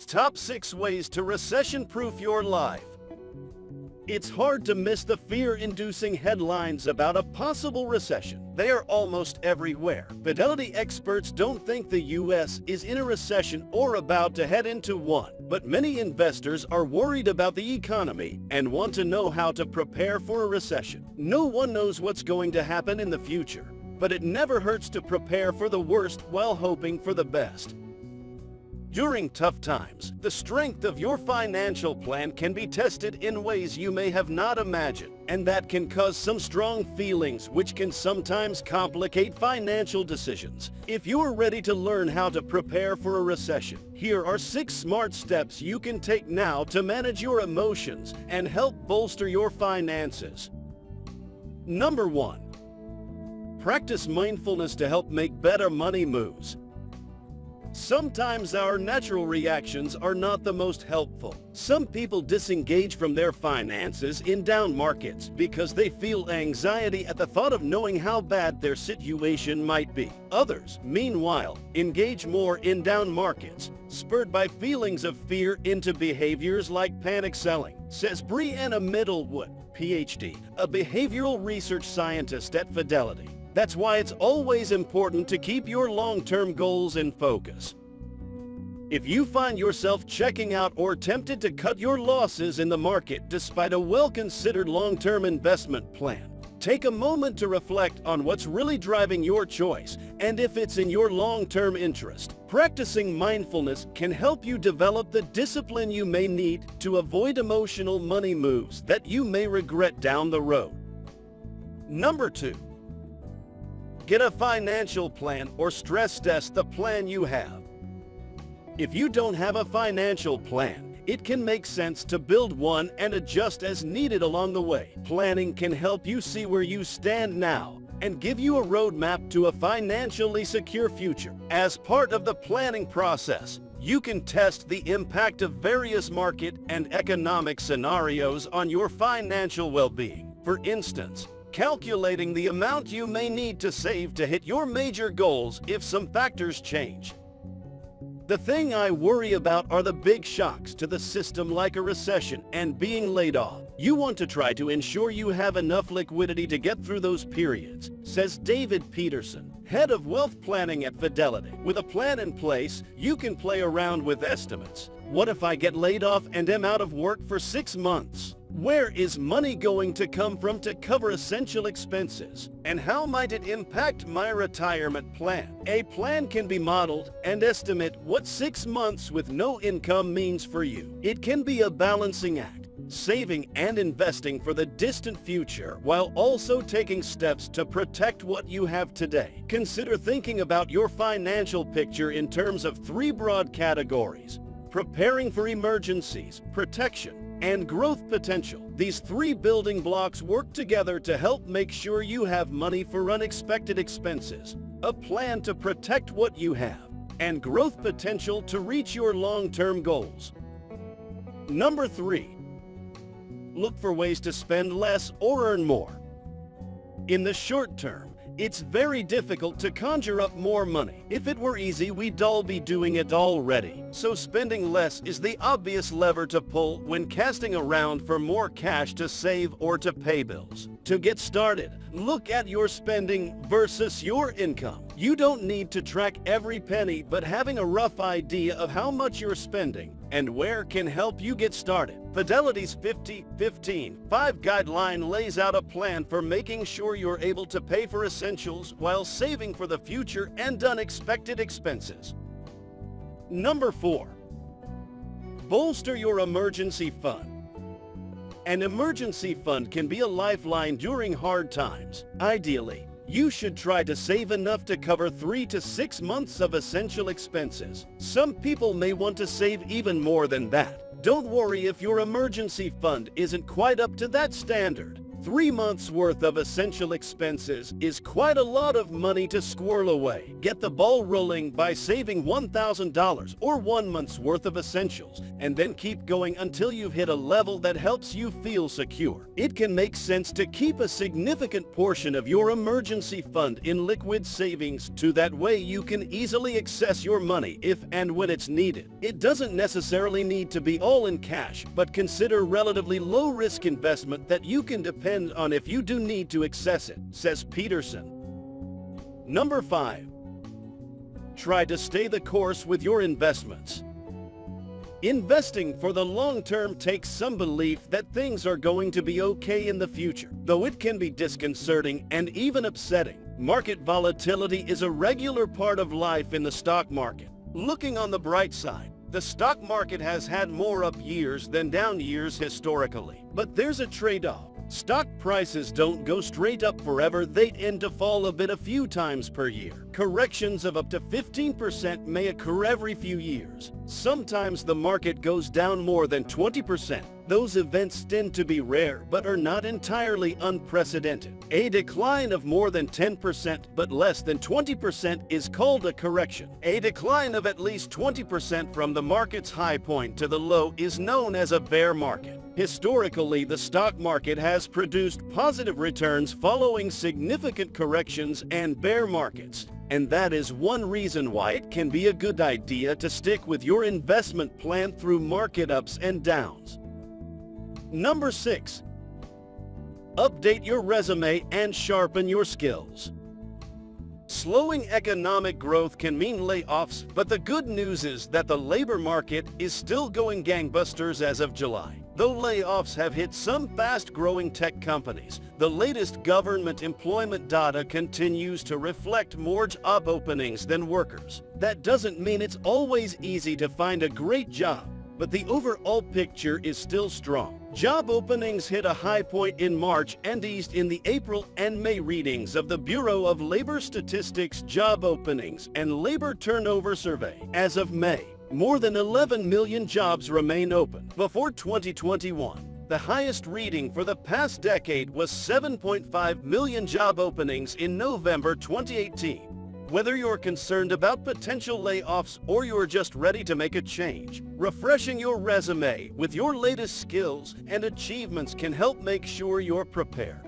Top 6 Ways to Recession-Proof Your Life. It's hard to miss the fear-inducing headlines about a possible recession. They are almost everywhere. Fidelity experts don't think the U.S. is in a recession or about to head into one, but many investors are worried about the economy and want to know how to prepare for a recession. No one knows what's going to happen in the future, but it never hurts to prepare for the worst while hoping for the best. During tough times, the strength of your financial plan can be tested in ways you may have not imagined, and that can cause some strong feelings which can sometimes complicate financial decisions. If you're ready to learn how to prepare for a recession, here are 6 smart steps you can take now to manage your emotions and help bolster your finances. Number 1. Practice mindfulness to help make better money moves. Sometimes our natural reactions are not the most helpful. Some people disengage from their finances in down markets because they feel anxiety at the thought of knowing how bad their situation might be. Others, meanwhile, engage more in down markets, spurred by feelings of fear into behaviors like panic selling, says Brianna Middlewood, PhD, a behavioral research scientist at Fidelity. That's why it's always important to keep your long-term goals in focus. If you find yourself checking out or tempted to cut your losses in the market despite a well-considered long-term investment plan, take a moment to reflect on what's really driving your choice and if it's in your long-term interest. Practicing mindfulness can help you develop the discipline you may need to avoid emotional money moves that you may regret down the road. Number 2. Get a financial plan or stress test the plan you have. If you don't have a financial plan, it can make sense to build one and adjust as needed along the way. Planning can help you see where you stand now and give you a roadmap to a financially secure future. As part of the planning process, you can test the impact of various market and economic scenarios on your financial well-being. For instance, calculating the amount you may need to save to hit your major goals if some factors change. The thing I worry about are the big shocks to the system like a recession and being laid off. You want to try to ensure you have enough liquidity to get through those periods, says David Peterson, head of wealth planning at Fidelity. With a plan in place, you can play around with estimates. What if I get laid off and am out of work for 6 months? Where is money going to come from to cover essential expenses? And how might it impact my retirement plan? A plan can be modeled and estimate what 6 months with no income means for you. It can be a balancing act, saving and investing for the distant future while also taking steps to protect what you have today. Consider thinking about your financial picture in terms of 3 broad categories: preparing for emergencies, protection, and growth potential. These 3 building blocks work together to help make sure you have money for unexpected expenses, a plan to protect what you have, and growth potential to reach your long-term goals. Number 3. Look for ways to spend less or earn more. In the short term, it's very difficult to conjure up more money. If it were easy, we'd all be doing it already. So spending less is the obvious lever to pull when casting around for more cash to save or to pay bills. To get started, look at your spending versus your income. You don't need to track every penny, but having a rough idea of how much you're spending and where can help you get started. Fidelity's 50-15-5 guideline lays out a plan for making sure you're able to pay for essentials while saving for the future and unexpected expenses. Number 4. Bolster your emergency fund. An emergency fund can be a lifeline during hard times. Ideally, you should try to save enough to cover 3 to 6 months of essential expenses. Some people may want to save even more than that. Don't worry if your emergency fund isn't quite up to that standard. 3 months worth of essential expenses is quite a lot of money to squirrel away. Get the ball rolling by saving $1,000 or 1 month's worth of essentials, and then keep going until you've hit a level that helps you feel secure. It can make sense to keep a significant portion of your emergency fund in liquid savings to that way you can easily access your money if and when it's needed. It doesn't necessarily need to be all in cash, but consider relatively low-risk investment that you can depend on if you do need to access it, says Peterson. Number 5. Try to stay the course with your investments. Investing for the long term takes some belief that things are going to be okay in the future, though it can be disconcerting and even upsetting. Market volatility is a regular part of life in the stock market. Looking on the bright side, the stock market has had more up years than down years historically. But there's a trade-off. Stock prices don't go straight up forever, they tend to fall a bit a few times per year. Corrections of up to 15% may occur every few years. Sometimes the market goes down more than 20%. Those events tend to be rare, but are not entirely unprecedented. A decline of more than 10% but less than 20% is called a correction. A decline of at least 20% from the market's high point to the low is known as a bear market. Historically, the stock market has produced positive returns following significant corrections and bear markets. And that is one reason why it can be a good idea to stick with your investment plan through market ups and downs. Number 6. Update your resume and sharpen your skills. Slowing economic growth can mean layoffs, but the good news is that the labor market is still going gangbusters as of July. Though layoffs have hit some fast-growing tech companies, the latest government employment data continues to reflect more job openings than workers. That doesn't mean it's always easy to find a great job, but the overall picture is still strong. Job openings hit a high point in March and eased in the April and May readings of the Bureau of Labor Statistics Job Openings and Labor Turnover Survey. As of May, more than 11 million jobs remain open. Before 2021, the highest reading for the past decade was 7.5 million job openings in November 2018. Whether you're concerned about potential layoffs or you're just ready to make a change, refreshing your resume with your latest skills and achievements can help make sure you're prepared.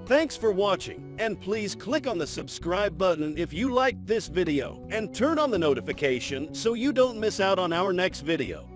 Thanks for watching, and please click on the subscribe button if you liked this video and turn on the notification so you don't miss out on our next video.